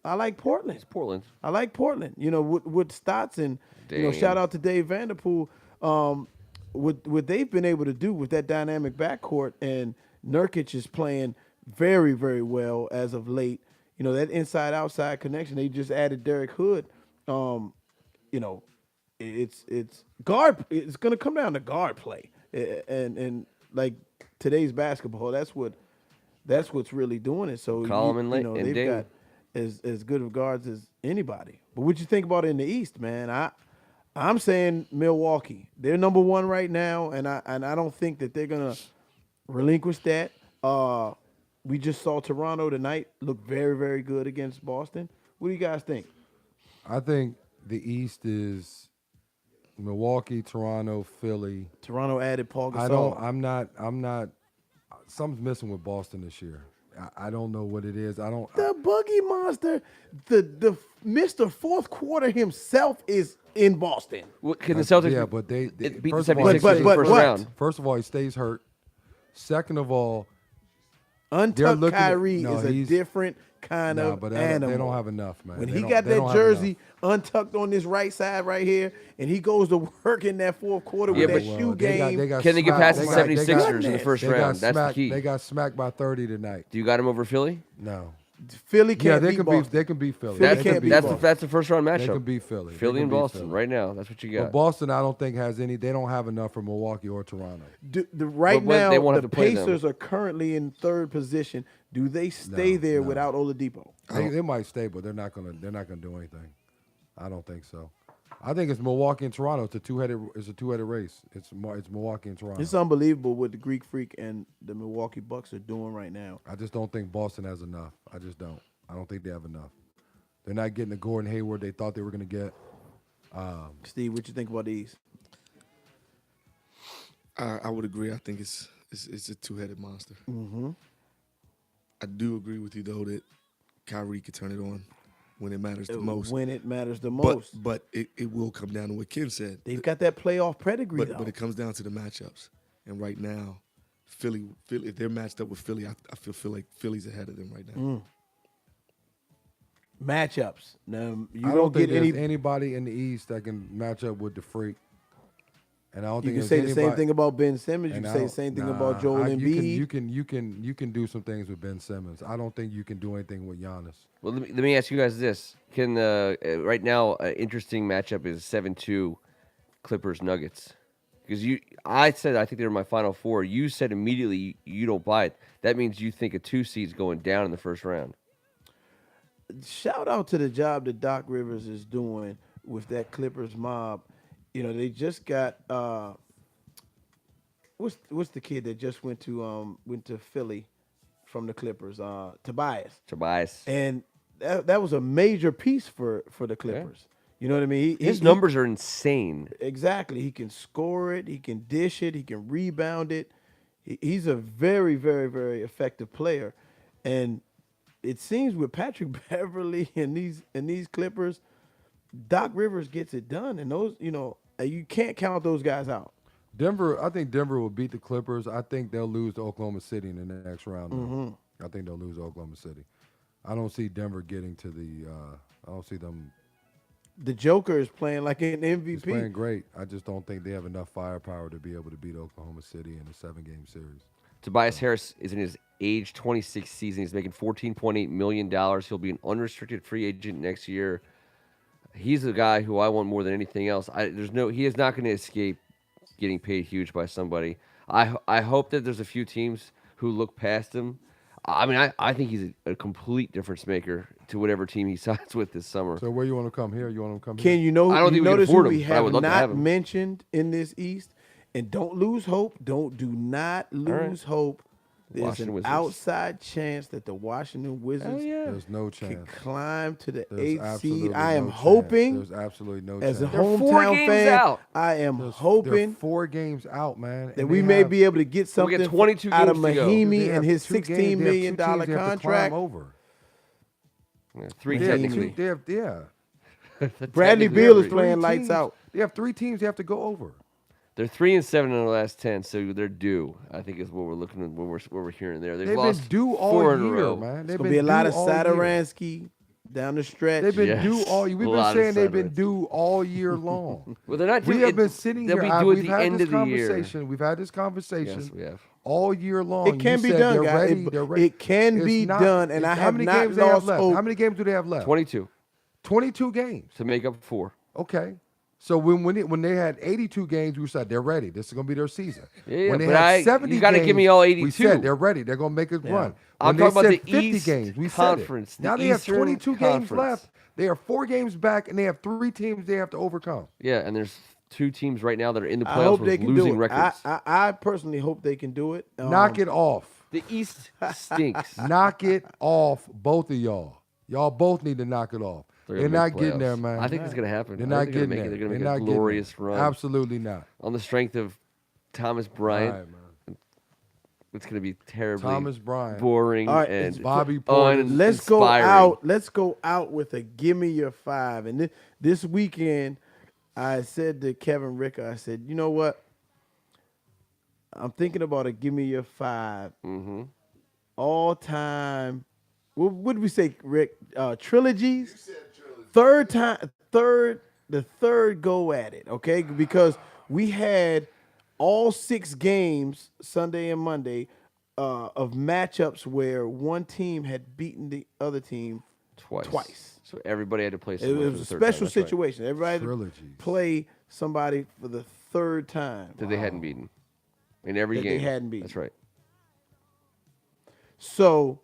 I like Portland. It's Portland. I like Portland. With Stotts and, shout out to Dave Vanderpool. What they've been able to do with that dynamic backcourt, and Nurkic is playing very, very well as of late. That inside-outside connection. They just added Derek Hood. It's guard. It's going to come down to guard play, and like today's basketball. That's what's really doing it. So Coleman and they've Dame. got as good of guards as anybody. But what you think about in the East, man? I'm saying Milwaukee. They're number one right now, and I don't think that they're gonna relinquish that. We just saw Toronto tonight look very, very good against Boston. What do you guys think? I think the East is Milwaukee, Toronto, Philly. Toronto added Paul Gasol. I'm not. Something's missing with Boston this year. I don't know what it is. The Boogie Monster, the Mr. Fourth Quarter himself is in Boston. Can the Celtics? Yeah, but they beat the first of all, 76ers in the but first what? round. First of all, he stays hurt. Second of all, Untucked looking at- Kyrie no, is a he's- different kind of but animal. they don't have enough, man. When They he don't- got they that don't have jersey enough. untucked on this right side right here, and he goes to work in that fourth quarter with Yeah, that but- shoe game. Can they get past the they got- 76ers in the first they got round? That's the smacked- key. They got smacked by 30 tonight. Do you got him over Philly? No. Philly Yeah, can't they beat can Boston. beat. They can beat Philly. Philly They can't can beat beat That's Boston. that's the first round They matchup. can beat Philly. They Philly can and beat Boston Philly. right now. That's what you But got. Boston, I don't think has any. They don't have enough for Milwaukee or Toronto. Right But they now, won't have the to play them. Pacers are currently in third position. Do they stay there no. without Oladipo? They might stay, but they're not gonna. They're not gonna do anything. I don't think so. I think it's Milwaukee and Toronto. It's a two-headed race. It's Milwaukee and Toronto. It's unbelievable what the Greek Freak and the Milwaukee Bucks are doing right now. I just don't think Boston has enough. I just don't. I don't think they have enough. They're not getting the Gordon Hayward they thought they were going to get. Steve, what you think about these? I would agree. I think it's a two-headed monster. Mm-hmm. I do agree with you though that Kyrie could turn it on when it matters the most. When it matters the most. But it will come down to what Ken said. They've got that playoff pedigree, though. But it comes down to the matchups. And right now, Philly, if they're matched up with Philly, I feel like Philly's ahead of them right now. Matchups. Now, you I don't think get any. there's anybody in the East that can match up with the Freak. And I don't You think can there's say the same anybody- thing about Ben Simmons. You and can I say the don't- same thing nah, about Joel Embiid. You can do some things with Ben Simmons. I don't think you can do anything with Giannis. Well, let me ask you guys this: Can right now an interesting matchup is 7-2 Clippers Nuggets? Because I said I think they were my final four. You said immediately you don't buy it. That means you think a 2 seed's going down in the first round. Shout out to the job that Doc Rivers is doing with that Clippers mob. You know, they just got what's the kid that just went to Philly from the Clippers? Tobias. And that was a major piece for the Clippers. You know what I mean? His numbers are insane. Exactly. He can score it. He can dish it. He can rebound it. He's a very, very, very effective player. And it seems with Patrick Beverly and these Clippers, Doc Rivers gets it done. And those, you can't count those guys out. I think Denver will beat the Clippers. I think they'll lose to Oklahoma City in the next round. I think they'll lose to Oklahoma City. I don't see Denver getting to the I don't see them. The Joker is playing like an MVP. He's playing great. I just don't think they have enough firepower to be able to beat Oklahoma City in a 7-game series. Tobias Harris is in his age 26 season. He's making $14.8 million. He'll be an unrestricted free agent next year. He's the guy who I want more than anything else. He is not going to escape getting paid huge by somebody. I hope that there's a few teams who look past him. I mean, I think he's a complete difference maker to whatever team he signs with this summer. So where you want to come here? You want to come Ken, here? you know, I don't think we can notice afford who him, we but I have would love to have not him. mentioned in this East, and don't lose hope. Do not lose hope. There's Washington an Wizards. outside chance that the Washington Wizards There's no can chance. climb to the There's 8th seed. absolutely I am no chance. hoping, There's absolutely no as a chance. They're 4 hometown games fan, out. I am They're hoping 4 games out, man. that and we they may have- be able to get We'll something get 22 out of games to go. They Mahimi have and his two $16 games- they have million two teams they have to climb contract. over. Yeah, 3 They have technically. Bradley Technically, Beal is three. playing Three lights teams- out. They have 3 teams they have to go over. They're 3-7 in the last 10, so they're due. I think is what we're looking at. What we're hearing there. They've lost been due 4 all in a year, row. man. It's They've gonna been be a lot due of all year. Sadaransky down the stretch. They've been Yes, due all year. We've a been lot of saying they've been Sadaransky. due all year long. Well, they're not. We due- have been sitting they'll here. be due at We've the had end this of the year. conversation. We've had this conversation Yes, we have. all year long. It can You be said done, they're guys. ready, they're ready. It can It's be not- done, and I how have many not games they have lost left? hope. How many games do they have left? 22 22 games. to make up 4. Okay. So when they had 82 games, we said they're ready. This is gonna be their season. Yeah, when they but had 70 you got to games, give me all we 82. said they're ready. They're gonna make a run. I'm When they talking about said the 50 East games, we Conference, said it. the Now they have Eastern 22 games Conference. left. They are 4 games back, and they have 3 teams they have to overcome. Yeah, and there's 2 teams right now that are in the I playoffs hope they with can do losing it. records. I personally hope they can do it. Knock it off. The East stinks. Knock it off, both of y'all. Y'all both need to knock it off. They're gonna not make getting playoffs. there, man. I think it's going to happen. They're I not think getting make there. it. They're going to They're make a not getting glorious there. run Absolutely not. on the strength of Thomas All Bryant. right, man. It's going to be terribly Thomas Bryant. boring All right, and Bobby Portis. Let's go inspiring. out. Let's go out with a give me your 5. And this weekend, I said to Kevin Ricker, I said, you know what? I'm thinking about a give me your 5 Mm-hmm. all time. What did we say, Rick? Trilogies. You said trilogy. The third go at it. Okay, because we had all 6 games Sunday and Monday of matchups where one team had beaten the other team twice. So everybody had to play It someone was a for the third time. special That's right. situation. Everybody had to Trilogies. play somebody for the third time. That they hadn't beaten in every That game. they hadn't beaten. That's right. So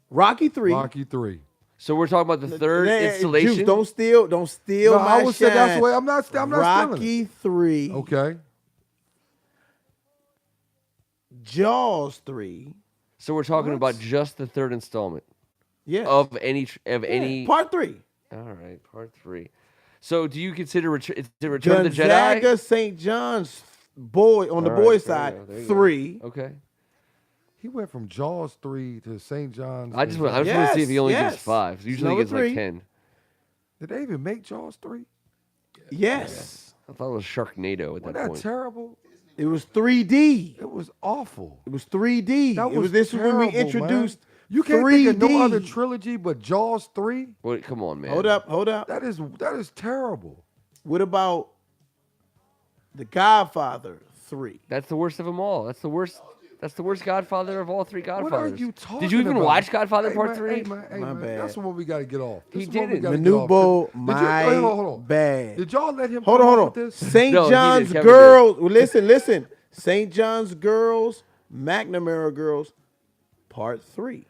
Rocky 3. Rocky 3. So we're talking about the third Hey, installation. Juice, don't steal No, my I would say that's shine. the way. I'm not stealing Rocky it. 3. Okay. Jaws 3. So we're talking What? about just the third installment Yes. of any. Part 3. All right, part 3. So do you consider it's the Return of the Jedi? Gonzaga St. John's boy on the All right, boys' there you side go, there you go. 3. Okay. He went from Jaws 3 to St. John's. I just want to Yes, see if he only yes. gives 5. Usually he Number gives like 3. 10. Did they even make Jaws 3? Yes. I thought it was Sharknado at Was that that point. terrible? It was 3D. It was awful. It was 3D. That It was this was terrible, when we introduced man. You can't 3D. think of no other trilogy but Jaws 3? Wait, come on, man. Hold up. That is terrible. What about The Godfather 3? That's the worst of them all. That's the worst. That's the worst Godfather of all 3 What Godfathers. are you talking Did you even about? watch Godfather Hey, Part man, 3? Hey, man, My bad. That's the one we got to get off. He This is the one we didn't. gotta get off. Manubo, Did you- my hold on. bad. Did y'all let him Hold come on. up with this? St. No, he did. John's Kevin Girls. Listen. St. John's Girls, McNamara Girls, Part 3.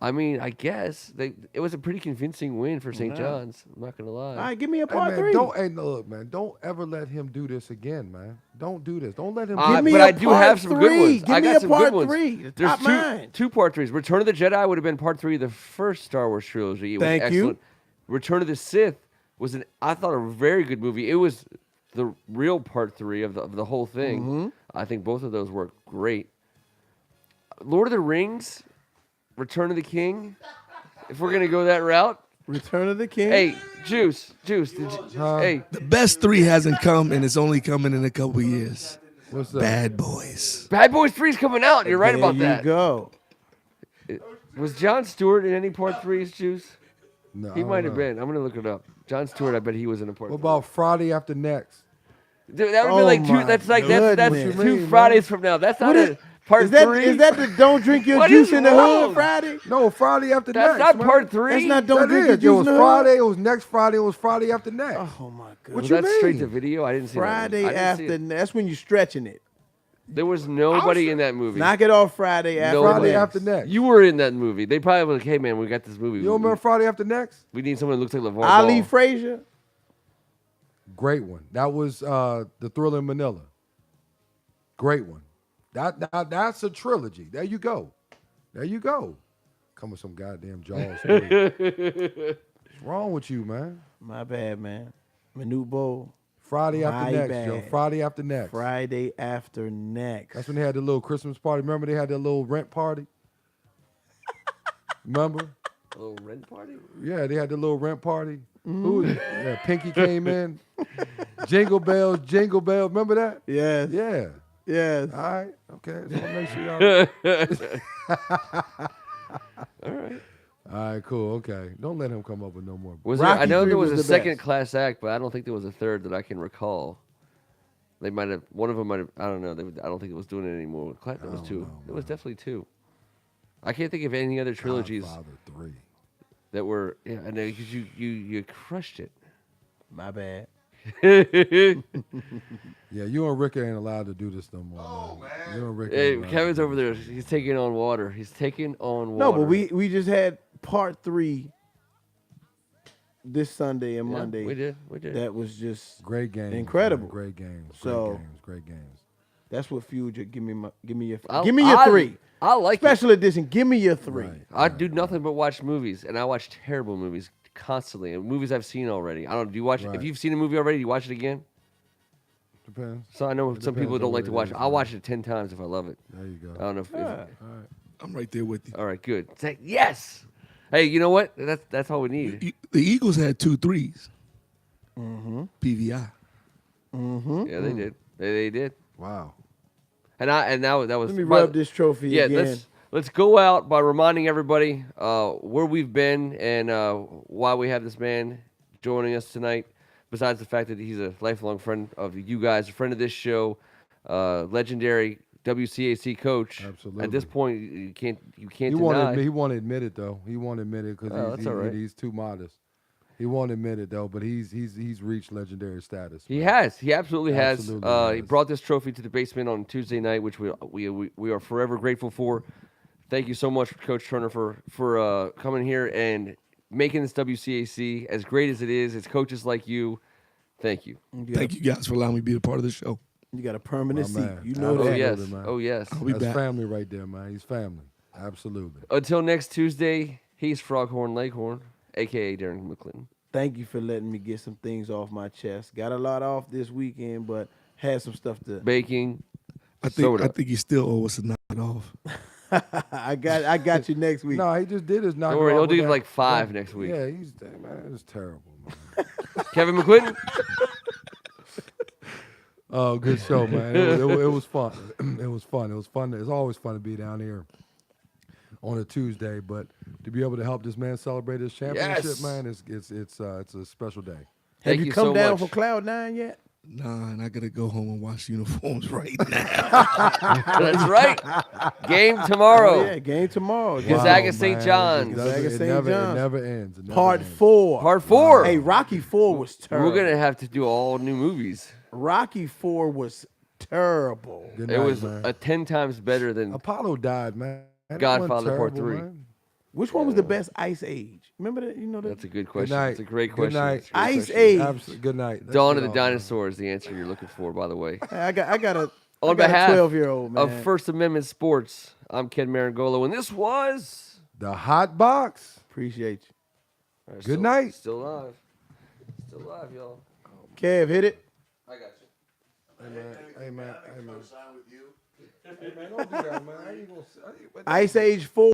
I mean, I guess it was a pretty convincing win for St. John's. I'm not gonna lie. All right, give me a Hey, Part man, 3. look, man. Don't ever let him do this again, man. Don't do this. Don't let him. Uh, Give me but a I do part have some good 3. ones. Give I me got a some Part good ones. 3. The There's top nine. two Part 3s. Return of the Jedi would have been Part 3 of the first Star Wars trilogy. It was Thank you. excellent. Return of the Sith was I thought a very good movie. It was the real Part 3 of the whole thing. Mm-hmm. I think both of those were great. Lord of the Rings, Return of the King. If we're gonna go that route, Return of the King. hey, Juice, did you, hey, The best 3 hasn't come, and it's only coming in a couple years. What's that? Bad Boys. Bad Boys 3 is coming out. You're right there about you that. go. Was Jon Stewart in any Part 3s, Juice? No, He I might don't have know. been. I'm gonna look it up. Jon Stewart, I bet he was in a Part What 3. about Friday After Next? Dude, that would Oh be like my two. That's like that's goodness. What you 2 mean, Fridays from now. That's not What a Part Is that 3. the Don't Drink Your What Juice is in the wrong? Hood Friday? No, Friday After That's Next. not man. Part 3. That's not Don't That Drink is. Your It Juice was in the Hood. Friday. It was next Friday. It was Friday After Next. Oh my Was goodness. you that straight mean? to video? I didn't see Friday that. I didn't see after. it. That's when you're stretching it. There was nobody in that movie. Knock it off Friday after. Nobody. Friday next. After Next. You were in that movie. They probably were like, "Hey man, we got this movie. You don't remember Friday After Next? We need someone that looks like LeVar Ali Ball." Frazier. Great one. That was The Thriller in Manila. Great one. That's a trilogy. There you go. Come with some goddamn Jaws. What's wrong with you, man? My bad, man. Manubo. Friday After My Next, bad. Joe. Friday After Next. Friday after next. That's when they had the little Christmas party. Remember they had that little rent party? Remember? A little rent party. Yeah, they had the little rent party. Who was it? Yeah, Pinky came in. Jingle bells, jingle bells. Remember that? Yes. Yeah. Yes. All right. Okay. Just want to make sure y'all. All right. All right, cool. Okay. Don't let him come up with no more. Was there? I Rocky know 3 there was was a the second best. class act, but I don't think there was a third that I can recall. They might have. One of them might have. I don't know. I don't think it was doing it anymore. It was don't 2. know, It was definitely 2. I can't think of any other trilogies. Godfather 3. that were. Yeah, I know because you crushed it. My bad. Yeah, you and Rick ain't allowed to do this no more. Man. You and Rick Hey, ain't allowed Kevin's to do over this. there. He's taking on water. He's taking on No, water. but we just had part 3 this Sunday and Yeah, Monday. We did. That was just Great games. Incredible. Man. Great games. So- great games. that's what fueled you. Give me your I- give me your I- 3. I like it. Special edition. Give me your 3. Right. I do nothing but watch movies, and I watch terrible movies constantly, and movies I've seen already. I don't. Do you watch? Right. If you've seen a movie already, do you watch it again? Depends. So I know It some depends people on don't what like to it watch is, it. I'll man. watch it 10 times if I love it. There you go. I don't know if. Yeah. I'm right there with you. All right, good. Say yes. Hey, you know what? That's all we need. The Eagles had 2 threes. Mm-hmm. PVI. Mm-hmm. Yeah, they did. They did. Wow. And that was. Let me by rub the- this trophy Yeah, again. let's go out by reminding everybody where we've been and why we have this man joining us tonight. Besides the fact that he's a lifelong friend of you guys, a friend of this show, legendary WCAC coach. Absolutely. At this point, you can't He deny. won't admit it though. He won't admit it because Oh, that's all right. he's too modest. He won't admit it though, but he's reached legendary status. He man. has. He absolutely has. Absolutely He has. brought this trophy to the basement on Tuesday night, which we are forever grateful for. Thank you so much, Coach Turner, for coming here and making this WCAC as great as it is. It's coaches like you. Thank you. Thank you guys for allowing me to be a part of the show. You got a permanent My seat. man. You know Oh Absolutely, that. yes. man. Oh yes. I'll be That's back. family right there, man. He's family. Absolutely. Until next Tuesday, he's Froghorn Leghorn, aka Darren McClinton. Thank you for letting me get some things off my chest. Got a lot off this weekend, but had some stuff to. Baking. I think Soda. I think you still owe us a knock it off. I got you next week. No, he just did his knock. Don't worry, he'll do like 5 next week. Yeah, man, it's terrible, man. Kevin McClinton. Oh, good show, man. It was fun. It was fun. It was fun. It's always fun to be down here on a Tuesday, but to be able to help this man celebrate his championship, Yes. man, it's a special day. Have Thank you you come so down much. for Cloud9 yet? Nah, and I gotta go home and wash uniforms right now. That's right. Game tomorrow. Oh, yeah, game tomorrow. Gonzaga St. man. John's. It Gonzaga St. never John's. ends. It never Part ends. 4. Part 4. Hey, Rocky 4 was terrible. We're gonna have to do all new movies. Rocky 4 was terrible. Good It night, was man. 10 times better than. Apollo died, man. That Godfather wasn't Part terrible, 3. man. Which one was the best Ice Age? Remember that? You know that? That's a good question. night. It's a great Good question. night. It's a great Ice question. Age. Absolutely. Good night. That's Dawn of it the all, man. Dinosaur is the answer you're looking for, by the way. Hey, I got a On I got behalf a 12-year-old man. Of First Amendment Sports, I'm Ken Marangolo, and this was. The hot box. Appreciate you. All right, Good night. Still live. Still live, y'all. Kev, hit it. I got you. Hey man. Hey man, don't do that, man. How you gonna? Ice Age 4.